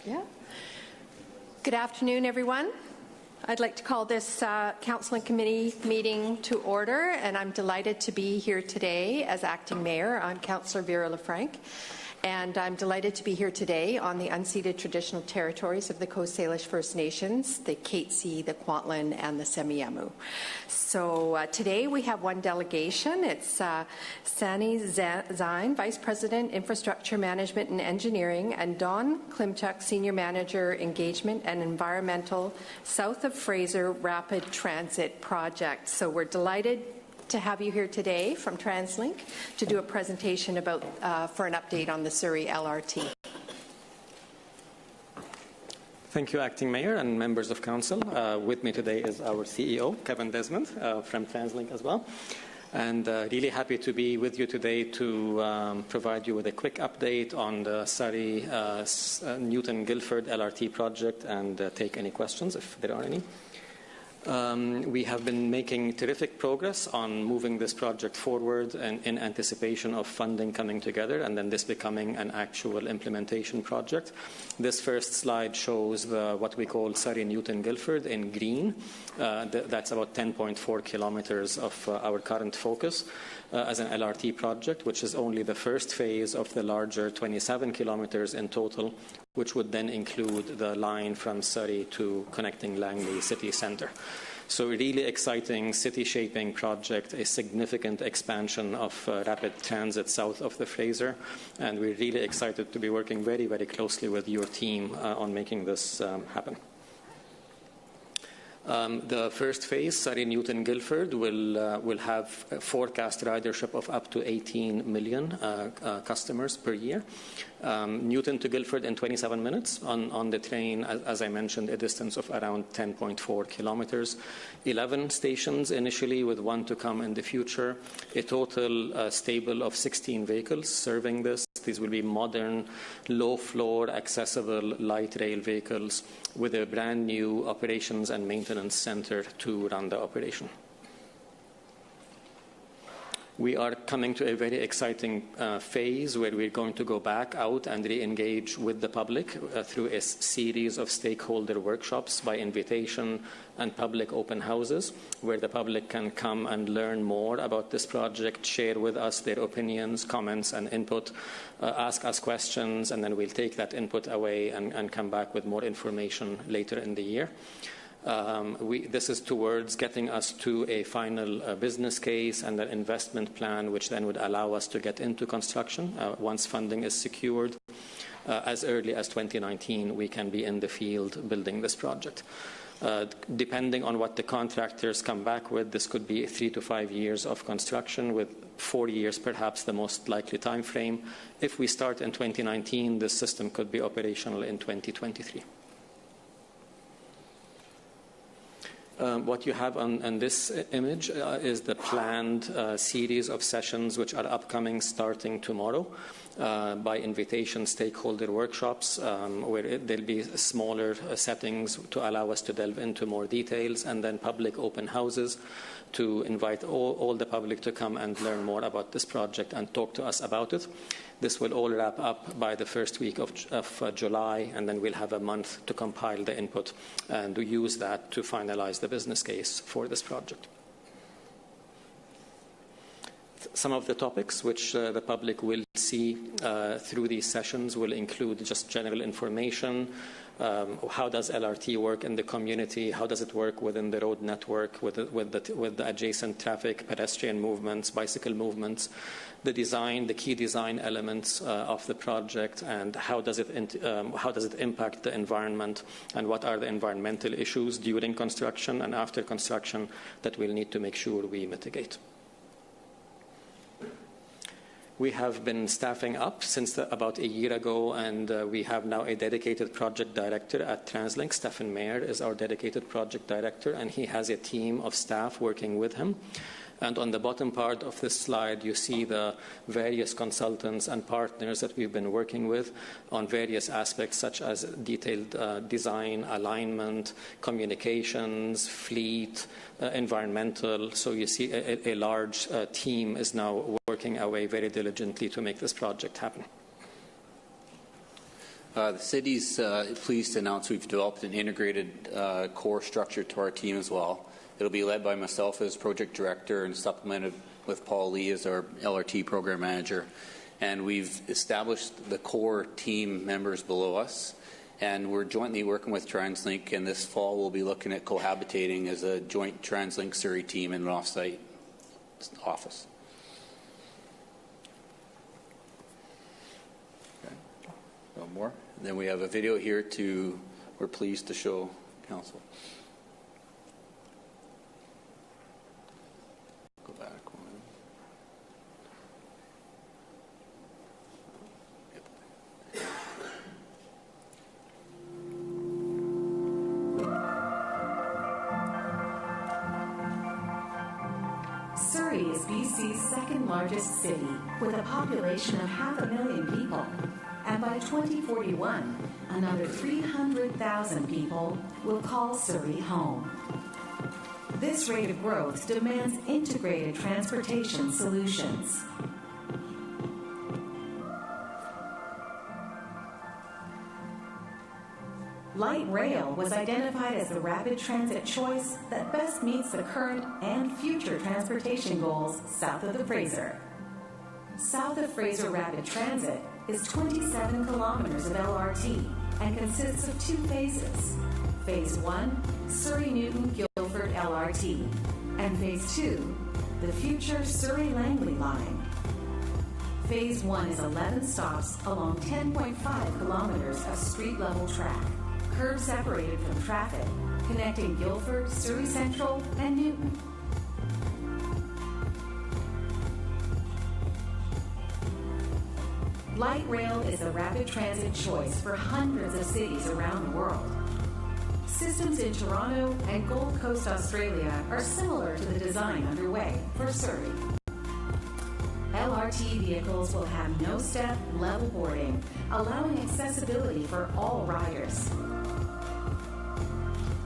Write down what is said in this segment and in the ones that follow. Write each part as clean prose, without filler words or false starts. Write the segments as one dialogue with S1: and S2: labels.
S1: Yeah. Good afternoon, everyone. I'd like to call this Council-in-Committee meeting to order, and I'm delighted to be here today as Acting Mayor. I'm Councillor Vera LaFranc, and I'm delighted to be here today on the unceded traditional territories of the Coast Salish First Nations, the Katzie, the Kwantlen, and the Semiahmoo. So today we have one delegation. It's Sani Zine, Vice President, Infrastructure Management and Engineering, and Don Klimchuk, Senior Manager, Engagement and Environmental, South of Fraser Rapid Transit Project. So we're delighted to have you here today from TransLink to do a presentation about for an update on the Surrey LRT.
S2: Thank you, Acting Mayor and members of Council. With me today is our CEO, Kevin Desmond, from TransLink as well. And really happy to be with you today to provide you with a quick update on the Surrey Newton-Guildford LRT project and take any questions if there are any. We have been making terrific progress on moving this project forward and in anticipation of funding coming together and then this becoming an actual implementation project. This first slide shows what we call Surrey Newton-Guildford in green. That's about 10.4 kilometers of our current focus as an LRT project, which is only the first phase of the larger 27 kilometers in total, which would then include the line from Surrey to connecting Langley city centre. So a really exciting city-shaping project, a significant expansion of rapid transit south of the Fraser, and we're really excited to be working very, very closely with your team on making this happen. The first phase, Surrey Newton-Guildford, will have a forecast ridership of up to 18 million customers per year. Newton to Guildford in 27 minutes on the train, as I mentioned, a distance of around 10.4 kilometers. 11 stations initially, with one to come in the future. A total stable of 16 vehicles serving this. These will be modern, low-floor, accessible light rail vehicles with a brand new operations and maintenance center to run the operation. We are coming to a very exciting phase where we're going to go back out and re-engage with the public through a series of stakeholder workshops by invitation and public open houses, where the public can come and learn more about this project, share with us their opinions, comments, and input, ask us questions, and then we'll take that input away and come back with more information later in the year. This is towards getting us to a final business case and an investment plan, which then would allow us to get into construction. Once funding is secured, as early as 2019, we can be in the field building this project. Depending on what the contractors come back with, this could be 3 to 5 years of construction, with 4 years perhaps the most likely time frame. If we start in 2019, this system could be operational in 2023. What you have on this image is the planned series of sessions which are upcoming starting tomorrow by invitation stakeholder workshops where there'll be smaller settings to allow us to delve into more details, and then public open houses to invite all the public to come and learn more about this project and talk to us about it. This will all wrap up by the first week of July, and then we'll have a month to compile the input and to use that to finalize the business case for this project. Some of the topics which the public will see through these sessions will include just general information. How does LRT work in the community? How does it work within the road network with the adjacent traffic, pedestrian movements, bicycle movements? The design, the key design elements of the project, and how does it impact the environment, and what are the environmental issues during construction and after construction that we'll need to make sure we mitigate. We have been staffing up since about a year ago, and we have now a dedicated project director at TransLink. Stefan Mayer is our dedicated project director, and he has a team of staff working with him. And on the bottom part of this slide, you see the various consultants and partners that we've been working with on various aspects, such as detailed design, alignment, communications, fleet, environmental. So you see a large team is now working away very diligently to make this project happen.
S3: The city's pleased to announce we've developed an integrated core structure to our team as well. It'll be led by myself as project director and supplemented with Paul Lee as our LRT program manager. And we've established the core team members below us. And we're jointly working with TransLink, and this fall we'll be looking at cohabitating as a joint TransLink Surrey team in an off-site office. Okay. No more? And then we have a video here we're pleased to show Council. Go back one.
S4: Surrey is BC's second largest city, with a population of 500,000 people. And by 2041, another 300,000 people will call Surrey home. This rate of growth demands integrated transportation solutions. Light rail was identified as the rapid transit choice that best meets the current and future transportation goals south of the Fraser. South of Fraser Rapid Transit is 27 kilometers of LRT and consists of 2 phases. Phase 1, Surrey-Newton-Guildford LRT, and Phase 2, the future Surrey-Langley line. Phase 1 is 11 stops along 10.5 kilometers of street-level track, curb separated from traffic, connecting Guildford, Surrey Central, and Newton. Light rail is the rapid transit choice for hundreds of cities around the world. Systems in Toronto and Gold Coast, Australia are similar to the design underway for Surrey. LRT vehicles will have no-step, level boarding, allowing accessibility for all riders.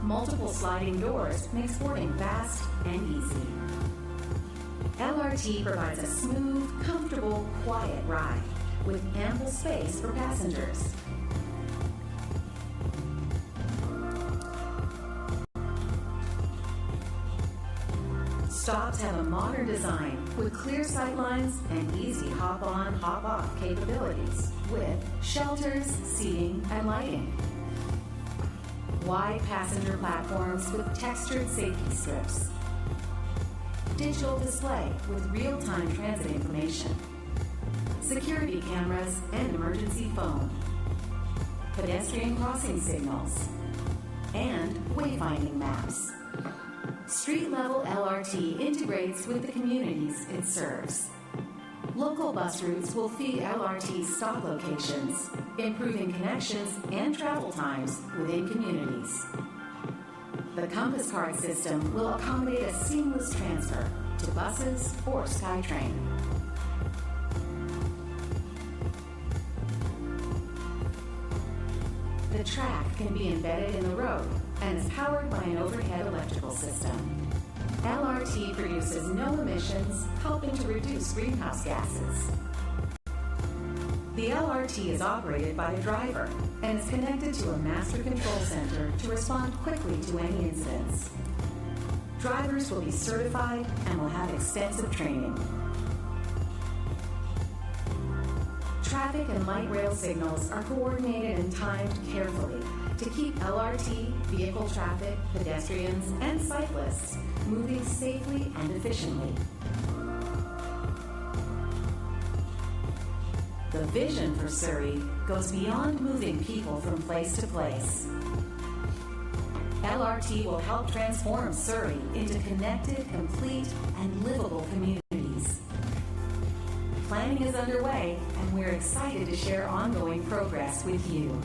S4: Multiple sliding doors makes boarding fast and easy. LRT provides a smooth, comfortable, quiet ride with ample space for passengers. Stops have a modern design with clear sightlines and easy hop-on, hop-off capabilities with shelters, seating, and lighting. Wide passenger platforms with textured safety strips. Digital display with real-time transit information. Security cameras and emergency phone. Pedestrian crossing signals. And wayfinding maps. Street-level LRT integrates with the communities it serves. Local bus routes will feed LRT stop locations, improving connections and travel times within communities. The Compass Card system will accommodate a seamless transfer to buses or SkyTrain. The track can be embedded in the road and is powered by an overhead electrical system. LRT produces no emissions, helping to reduce greenhouse gases. The LRT is operated by the driver and is connected to a master control center to respond quickly to any incidents. Drivers will be certified and will have extensive training. Traffic and light rail signals are coordinated and timed carefully to keep LRT, vehicle traffic, pedestrians, and cyclists moving safely and efficiently. The vision for Surrey goes beyond moving people from place to place. LRT will help transform Surrey into connected, complete, and livable communities. Planning is underway, and we're excited to share ongoing progress with you.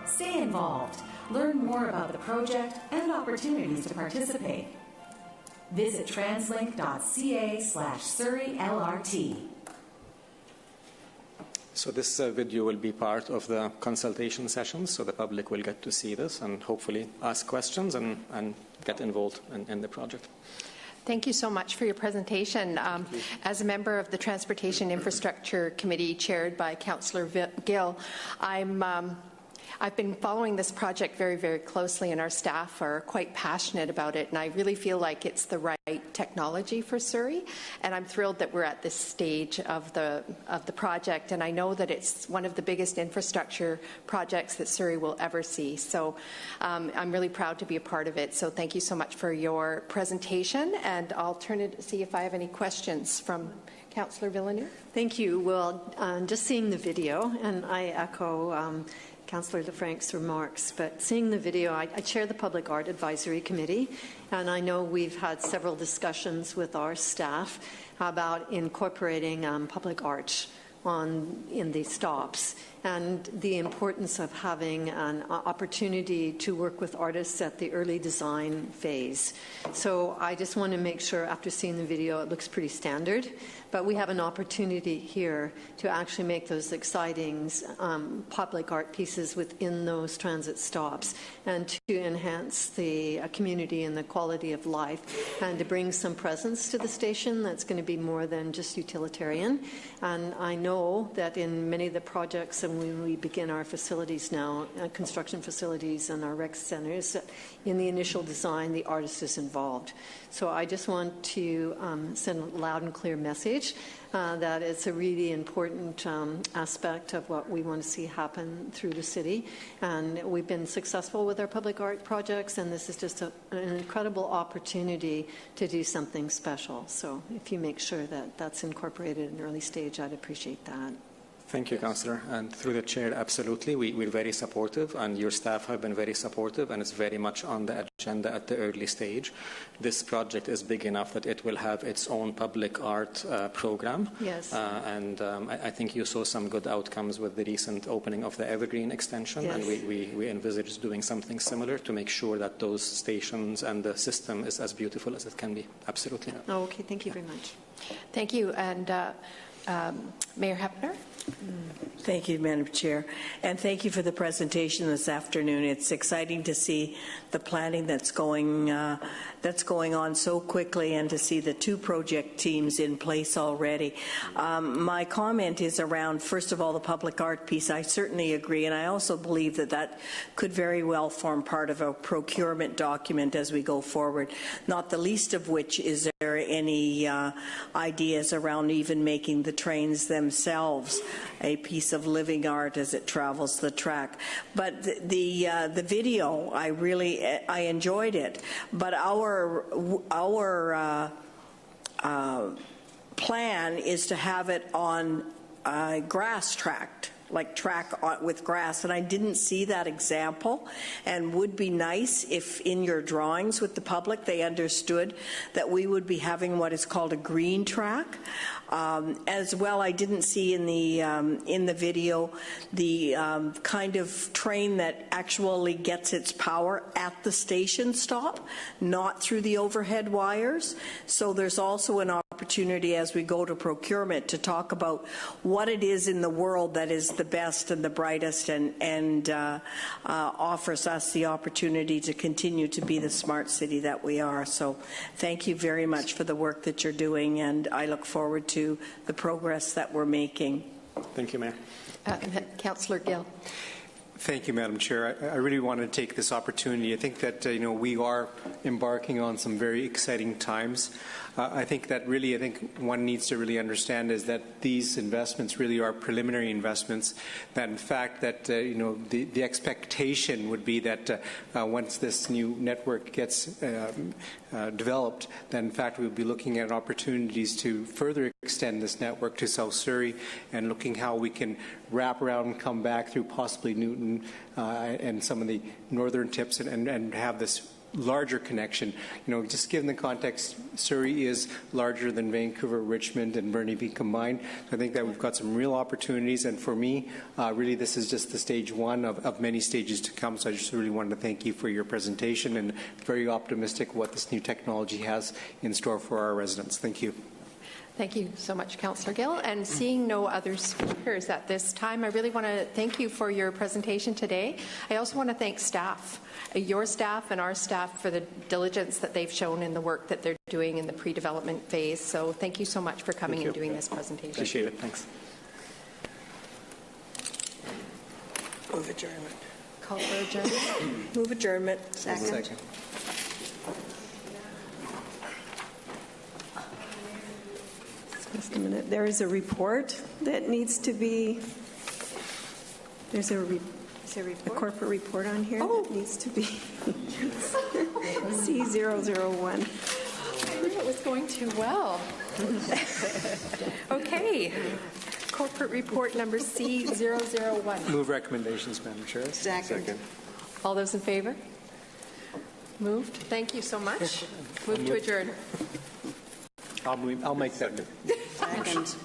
S4: Stay involved. Learn more about the project and opportunities to participate. Visit translink.ca/SurreyLRT.
S2: So this video will be part of the consultation sessions, so the public will get to see this and hopefully ask questions and get involved in the project.
S1: Thank you so much for your presentation. As a member of the Transportation Infrastructure Committee chaired by Councillor Gill, I've been following this project very, very closely, and our staff are quite passionate about it, and I really feel like it's the right technology for Surrey, and I'm thrilled that we're at this stage of the project, and I know that it's one of the biggest infrastructure projects that Surrey will ever see, so I'm really proud to be a part of it. So thank you so much for your presentation, and I'll turn it to see if I have any questions from Councillor Villeneuve.
S5: Thank you. Well, just seeing the video, and I echo Councillor LaFranc's remarks, but seeing the video, I chair the Public Art Advisory Committee, and I know we've had several discussions with our staff about incorporating public art in the stops and the importance of having an opportunity to work with artists at the early design phase. So I just want to make sure, after seeing the video, it looks pretty standard, but we have an opportunity here to actually make those exciting public art pieces within those transit stops and to enhance the community and the quality of life and to bring some presence to the station that's going to be more than just utilitarian. And I know that in many of the projects, and when we begin our facilities now, construction facilities and our rec centres, in the initial design, the artist is involved. So I just want to send a loud and clear message that it's a really important aspect of what we want to see happen through the city. And we've been successful with our public art projects, and this is just an incredible opportunity to do something special. So if you make sure that that's incorporated in an early stage, I'd appreciate that.
S2: Thank you, Councillor. And through the chair, absolutely. We're very supportive, and your staff have been very supportive, and it's very much on the agenda at the early stage. This project is big enough that it will have its own public art program.
S5: Yes.
S2: I think you saw some good outcomes with the recent opening of the Evergreen extension,
S5: yes.
S2: And we envisage doing something similar to make sure that those stations and the system is as beautiful as it can be. Absolutely.
S5: Oh, okay. Thank you very much.
S1: Thank you. And Mayor Hepner?
S6: Thank you, Madam Chair, and thank you for the presentation this afternoon. It's exciting to see the planning that's going on so quickly, and to see the 2 project teams in place already. My comment is around, first of all, the public art piece. I certainly agree, and I also believe that that could very well form part of a procurement document as we go forward, not the least of which is there any ideas around even making the trains themselves a piece of living art as it travels the track. But the video, I enjoyed it. But our plan is to have it on a grass track, like track with grass, and I didn't see that example, and would be nice if in your drawings with the public they understood that we would be having what is called a green track. As well, I didn't see in the video the kind of train that actually gets its power at the station stop, not through the overhead wires. So there's also an opportunity as we go to procurement to talk about what it is in the world that is the best and the brightest, and offers us the opportunity to continue to be the smart city that we are. So thank you very much for the work that you're doing, and I look forward to the progress that we're making.
S2: Thank you, Mayor.
S1: Councillor Gill.
S7: Thank you, Madam Chair. I really want to take this opportunity. I think that we are embarking on some very exciting times. I think one needs to really understand is that these investments really are preliminary investments. That in fact that the expectation would be that once this new network gets developed, that in fact we'll be looking at opportunities to further extend this network to South Surrey, and looking how we can wrap around and come back through possibly Newton and some of the northern tips and have this larger connection. Just given the context, Surrey is larger than Vancouver, Richmond, and Burnaby combined. So I think that we've got some real opportunities, and for me, really this is just the stage 1 of many stages to come. So I just really wanted to thank you for your presentation, and very optimistic what this new technology has in store for our residents. Thank you.
S1: Thank you so much, Councillor Gill. And seeing no other speakers at this time, I really want to thank you for your presentation today. I also want to thank staff, your staff and our staff, for the diligence that they've shown in the work that they're doing in the pre-development phase. So thank you so much for coming and doing this presentation.
S2: Appreciate it. Thanks.
S6: Move adjournment.
S1: Call for adjournment.
S6: Move adjournment.
S7: Second.
S8: Just a minute. There is a report that needs to be, there's a corporate report on here that needs to be C001.
S1: I think it was going too well. Okay. Corporate report number C001.
S7: Move recommendations, Madam Chair.
S6: Second.
S1: All those in favor? Moved. Thank you so much. Move to adjourn.
S7: I'll make that.
S6: Second.